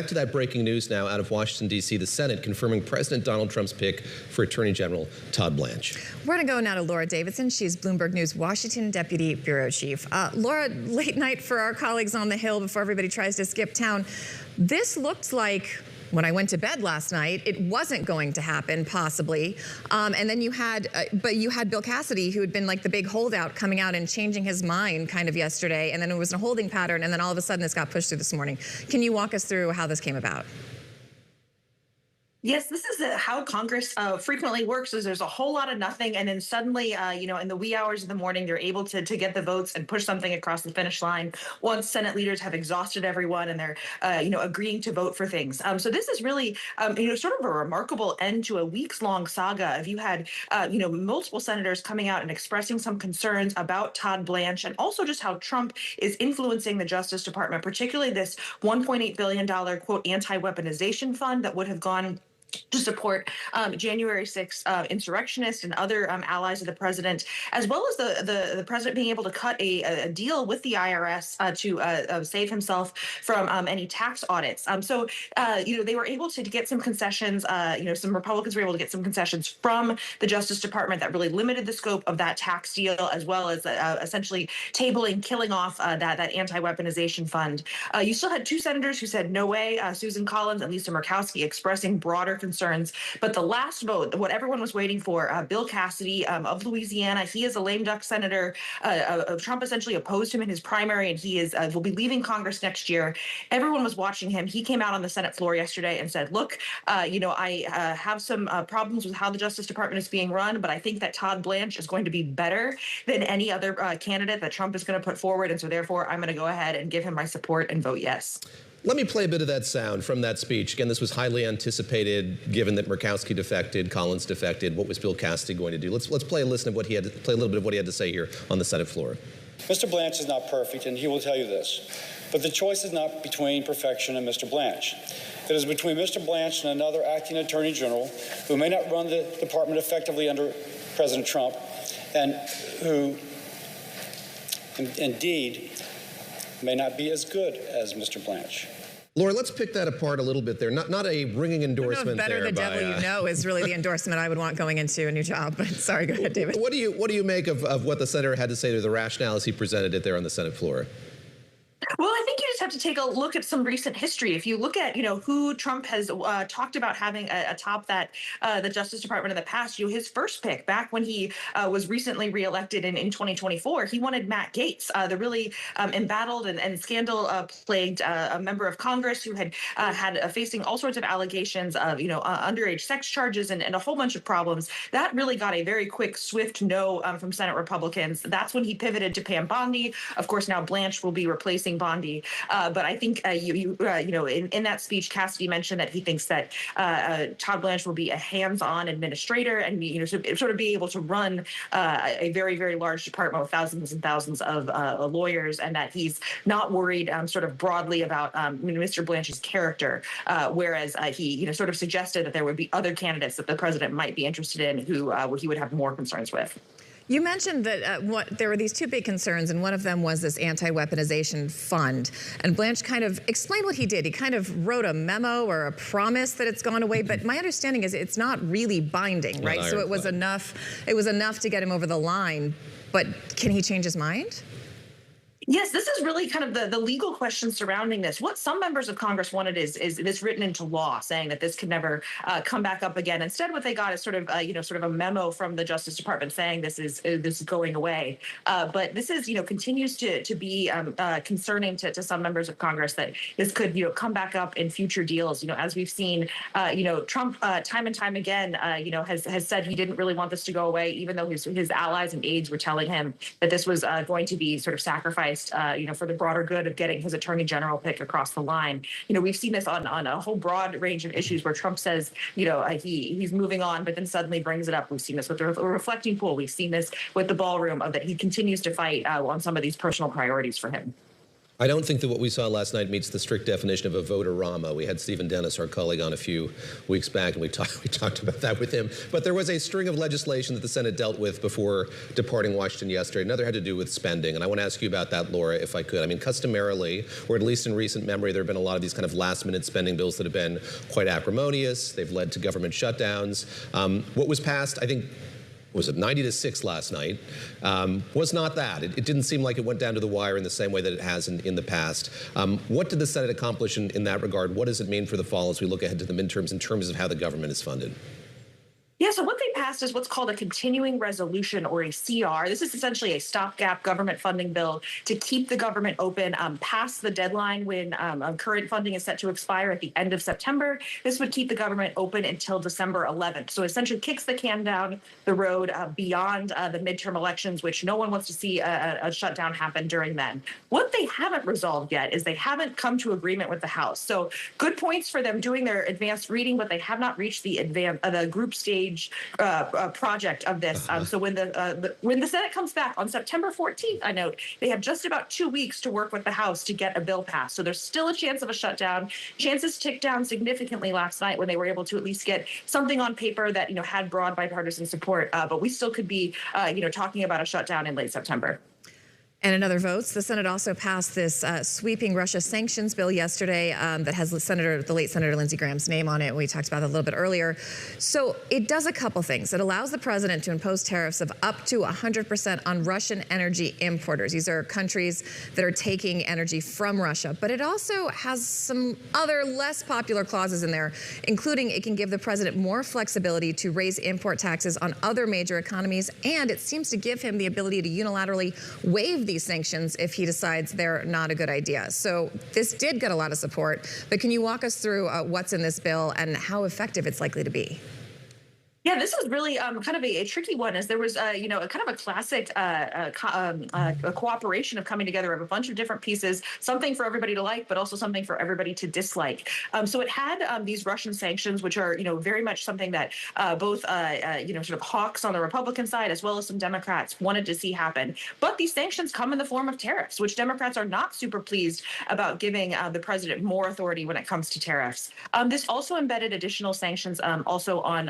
Back to that breaking news now out of Washington, D.C., the Senate confirming President Donald Trump's pick for Attorney General Todd Blanche. We're going to go now to Laura Davison. She's Bloomberg News Washington Deputy Bureau Chief. Laura, late night for our colleagues on the Hill before everybody tries to skip town. This looked like, when I went to bed last night, it wasn't going to happen, possibly. And then you had Bill Cassidy, who had been like the big holdout, coming out and changing his mind kind of yesterday. And then it was a holding pattern. And then all of a sudden this got pushed through this morning. Can you walk us through how this came about? Yes, this is how Congress frequently works. Is there's a whole lot of nothing, and then suddenly, in the wee hours of the morning, they're able to get the votes and push something across the finish line. Once Senate leaders have exhausted everyone and they're, agreeing to vote for things. So this is really, sort of a remarkable end to a weeks-long saga. If you had, multiple senators coming out and expressing some concerns about Todd Blanche and also just how Trump is influencing the Justice Department, particularly this $1.8 billion quote anti-weaponization fund that would have gone to support January 6th insurrectionists and other allies of the president, as well as the president being able to cut a deal with the IRS to save himself from any tax audits. So they were able to get some concessions. Some Republicans were able to get some concessions from the Justice Department that really limited the scope of that tax deal, as well as essentially killing off that anti-weaponization fund. You still had two senators who said no way, Susan Collins and Lisa Murkowski, expressing broader concerns. But the last vote, what everyone was waiting for, Bill Cassidy of Louisiana, he is a lame duck senator. Trump essentially opposed him in his primary, and he will be leaving Congress next year. Everyone was watching him. He came out on the Senate floor yesterday and said, look, I have some problems with how the Justice Department is being run, but I think that Todd Blanche is going to be better than any other candidate that Trump is going to put forward. And so therefore, I'm going to go ahead and give him my support and vote yes. Let me play a bit of that sound from that speech. Again, this was highly anticipated, given that Murkowski defected, Collins defected. What was Bill Cassidy going to do? Let's play a listen of what he had to, play a little bit of what he had to say here on the Senate floor. Mr. Blanche is not perfect, and he will tell you this. But the choice is not between perfection and Mr. Blanche. It is between Mr. Blanche and another acting attorney general who may not run the department effectively under President Trump, and who indeed may not be as good as Mr. Blanche. Laura, let's pick that apart a little bit there. Not a ringing endorsement there. Better the devil you know is really the endorsement I would want going into a new job. But sorry, go ahead, David. What do you make of what the senator had to say to the rationale as he presented it there on the Senate floor? Well, I think you just have to take a look at some recent history. If you look at, who Trump has talked about having atop that the Justice Department in the past, his first pick back when he was recently reelected in 2024, he wanted Matt Gaetz, the really embattled and scandal-plagued member of Congress who had facing all sorts of allegations of, underage sex charges and a whole bunch of problems. That really got a very quick, swift no from Senate Republicans. That's when he pivoted to Pam Bondi. Of course, now Blanche will be replacing Bondi. But I think, in that speech, Cassidy mentioned that he thinks that Todd Blanche will be a hands-on administrator and, sort of be able to run a very, very large department with thousands and thousands of lawyers, and that he's not worried sort of broadly about Mr. Blanche's character, whereas he, sort of suggested that there would be other candidates that the president might be interested in who he would have more concerns with. You mentioned that there were these two big concerns, and one of them was this anti-weaponization fund. And Blanche kind of explained what he did. He kind of wrote a memo or a promise that it's gone away. But my understanding is it's not really binding, right? So it was enough. It was enough to get him over the line. But can he change his mind? Yes, this is really kind of the legal question surrounding this. What some members of Congress wanted is this written into law, saying that this could never come back up again. Instead, what they got is sort of a memo from the Justice Department saying this is going away. But this is continues to be concerning to some members of Congress that this could come back up in future deals. As we've seen, Trump time and time again has said he didn't really want this to go away, even though his allies and aides were telling him that this was going to be sort of sacrificed for the broader good of getting his attorney general pick across the line. We've seen this on a whole broad range of issues where Trump says, he's moving on, but then suddenly brings it up. We've seen this with the reflecting pool. We've seen this with the ballroom, of that he continues to fight on some of these personal priorities for him. I don't think that what we saw last night meets the strict definition of a vote-a-rama. We had Stephen Dennis, our colleague, on a few weeks back, and we talked about that with him. But there was a string of legislation that the Senate dealt with before departing Washington yesterday. Another had to do with spending, and I want to ask you about that, Laura, if I could. I mean, customarily, or at least in recent memory, there have been a lot of these kind of last-minute spending bills that have been quite acrimonious. They've led to government shutdowns. What was passed, I think, was it 90-6 last night, was not that. It didn't seem like it went down to the wire in the same way that it has in the past. What did the Senate accomplish in that regard? What does it mean for the fall as we look ahead to the midterms in terms of how the government is funded? Yeah, so what they passed is what's called a continuing resolution, or a CR. This is essentially a stopgap government funding bill to keep the government open past the deadline when current funding is set to expire at the end of September. This would keep the government open until December 11th. So essentially kicks the can down the road beyond the midterm elections, which no one wants to see a shutdown happen during then. What they haven't resolved yet is they haven't come to agreement with the House. So good points for them doing their advanced reading, but they have not reached the group stage project of this. So when the Senate comes back on September 14th, I note, they have just about 2 weeks to work with the House to get a bill passed. So there's still a chance of a shutdown. Chances ticked down significantly last night when they were able to at least get something on paper that had broad bipartisan support. But we still could be talking about a shutdown in late September. And in other votes, the Senate also passed this sweeping Russia sanctions bill yesterday that has the late Senator Lindsey Graham's name on it. We talked about that a little bit earlier. So it does a couple things. It allows the president to impose tariffs of up to 100% on Russian energy importers. These are countries that are taking energy from Russia. But it also has some other less popular clauses in there, including it can give the president more flexibility to raise import taxes on other major economies. And it seems to give him the ability to unilaterally waive these sanctions if he decides they're not a good idea. So this did get a lot of support, but can you walk us through what's in this bill and how effective it's likely to be? Yeah, this is really kind of a tricky one, as there was, a kind of a classic a cooperation of coming together of a bunch of different pieces, something for everybody to like, but also something for everybody to dislike. So it had these Russian sanctions, which are, very much something that both, sort of hawks on the Republican side, as well as some Democrats wanted to see happen. But these sanctions come in the form of tariffs, which Democrats are not super pleased about giving the president more authority when it comes to tariffs. This also embedded additional sanctions also on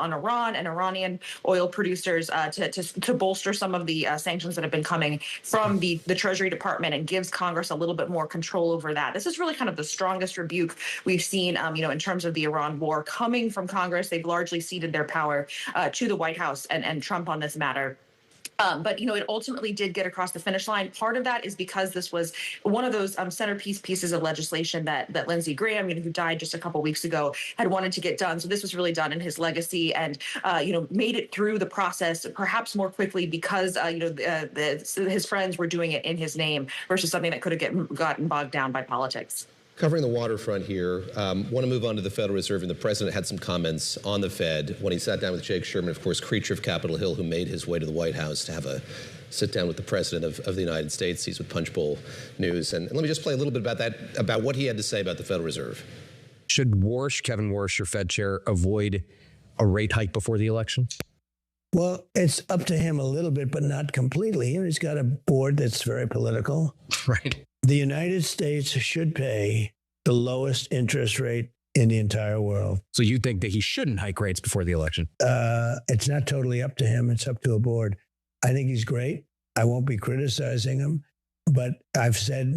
Iran and Iranian oil producers to bolster some of the sanctions that have been coming from the Treasury Department, and gives Congress a little bit more control over that. This is really kind of the strongest rebuke we've seen, in terms of the Iran war coming from Congress. They've largely ceded their power to the White House and Trump on this matter. But, it ultimately did get across the finish line. Part of that is because this was one of those centerpiece pieces of legislation that Lindsey Graham, who died just a couple weeks ago, had wanted to get done. So this was really done in his legacy, and, made it through the process perhaps more quickly because, his friends were doing it in his name versus something that could have gotten bogged down by politics. Covering the waterfront here, want to move on to the Federal Reserve, and the president had some comments on the Fed when he sat down with Jake Sherman, of course, creature of Capitol Hill, who made his way to the White House to have a sit down with the president of the United States. He's with Punch Bowl News. And let me just play a little bit about what he had to say about the Federal Reserve. Should Kevin Warsh, your Fed chair, avoid a rate hike before the election? Well, it's up to him a little bit, but not completely. He's got a board that's very political. Right. The United States should pay the lowest interest rate in the entire world. So you think that he shouldn't hike rates before the election? It's not totally up to him. It's up to a board. I think he's great. I won't be criticizing him. But I've said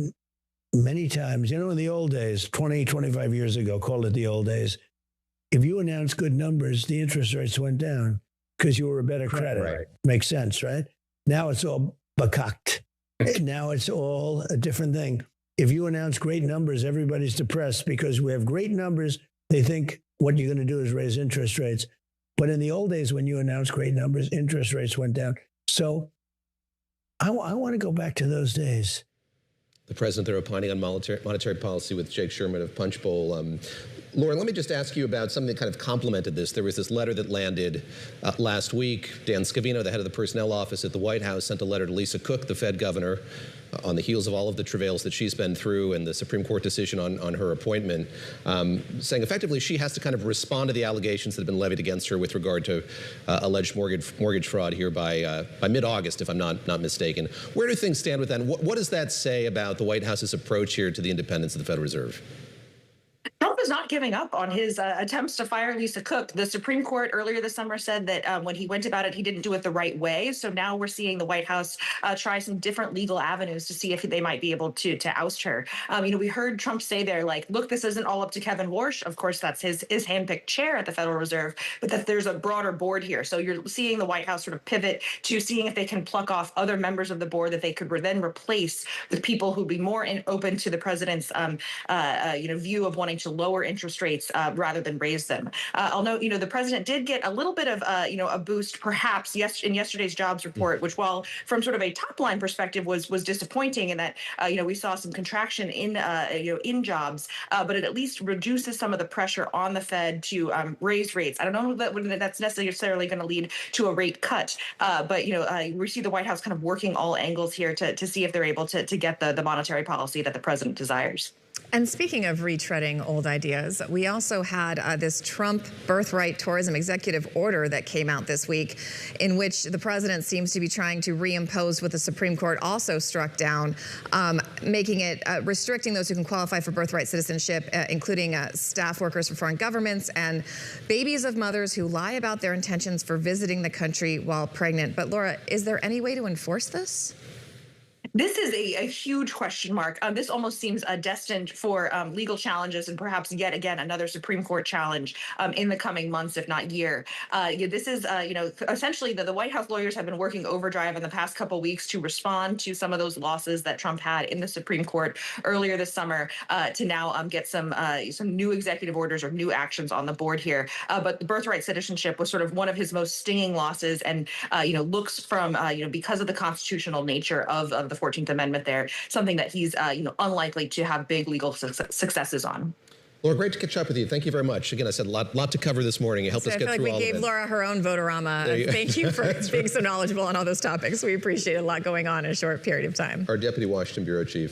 many times, in the old days, 20, 25 years ago, call it the old days, if you announced good numbers, the interest rates went down because you were a better credit. Right. Makes sense, right? Now it's all bakakt. Now it's all a different thing. If you announce great numbers, everybody's depressed because we have great numbers. They think what you're going to do is raise interest rates. But in the old days, when you announced great numbers, interest rates went down. So I want to go back to those days. The president, they're opining on monetary policy with Jake Sherman of Punch Bowl. Lauren, let me just ask you about something that kind of complemented this. There was this letter that landed last week. Dan Scavino, the head of the personnel office at the White House, sent a letter to Lisa Cook, the Fed governor, on the heels of all of the travails that she's been through and the Supreme Court decision on her appointment, saying effectively she has to kind of respond to the allegations that have been levied against her with regard to alleged mortgage fraud here by mid-August, if I'm not mistaken. Where do things stand with that? And what does that say about the White House's approach here to the independence of the Federal Reserve? Trump is not giving up on his attempts to fire Lisa Cook. The Supreme Court earlier this summer said that when he went about it, he didn't do it the right way. So now we're seeing the White House try some different legal avenues to see if they might be able to oust her. We heard Trump say there, like, look, this isn't all up to Kevin Warsh. Of course, that's his handpicked chair at the Federal Reserve, but that there's a broader board here. So you're seeing the White House sort of pivot to seeing if they can pluck off other members of the board that they could then replace with people who'd be more open to the president's view of wanting to lower interest rates rather than raise them. I'll note, the president did get a little bit of, a boost perhaps in yesterday's jobs report, which, while from sort of a top line perspective was disappointing in that, we saw some contraction in jobs, but it at least reduces some of the pressure on the Fed to raise rates. I don't know that that's necessarily going to lead to a rate cut, but, we see the White House kind of working all angles here to see if they're able to get the monetary policy that the president desires. And speaking of retreading old ideas, we also had this Trump birthright tourism executive order that came out this week, in which the president seems to be trying to reimpose what the Supreme Court also struck down, making it restricting those who can qualify for birthright citizenship, including staff workers for foreign governments and babies of mothers who lie about their intentions for visiting the country while pregnant. But Laura, is there any way to enforce this? This is a huge question mark. This almost seems destined for legal challenges and perhaps yet again another Supreme Court challenge in the coming months, if not year. This is, essentially the White House lawyers have been working overdrive in the past couple of weeks to respond to some of those losses that Trump had in the Supreme Court earlier this summer to now get some new executive orders or new actions on the board here. But the birthright citizenship was sort of one of his most stinging losses, and looks from because of the constitutional nature of the 14th Amendment there, something that he's unlikely to have big legal successes on. Laura, great to catch up with you. Thank you very much. Again, I said a lot to cover this morning. You helped us get through all of it. I feel like we gave Laura her own votorama. Thank you for being so knowledgeable on all those topics. We appreciate a lot going on in a short period of time. Our Deputy Washington Bureau Chief.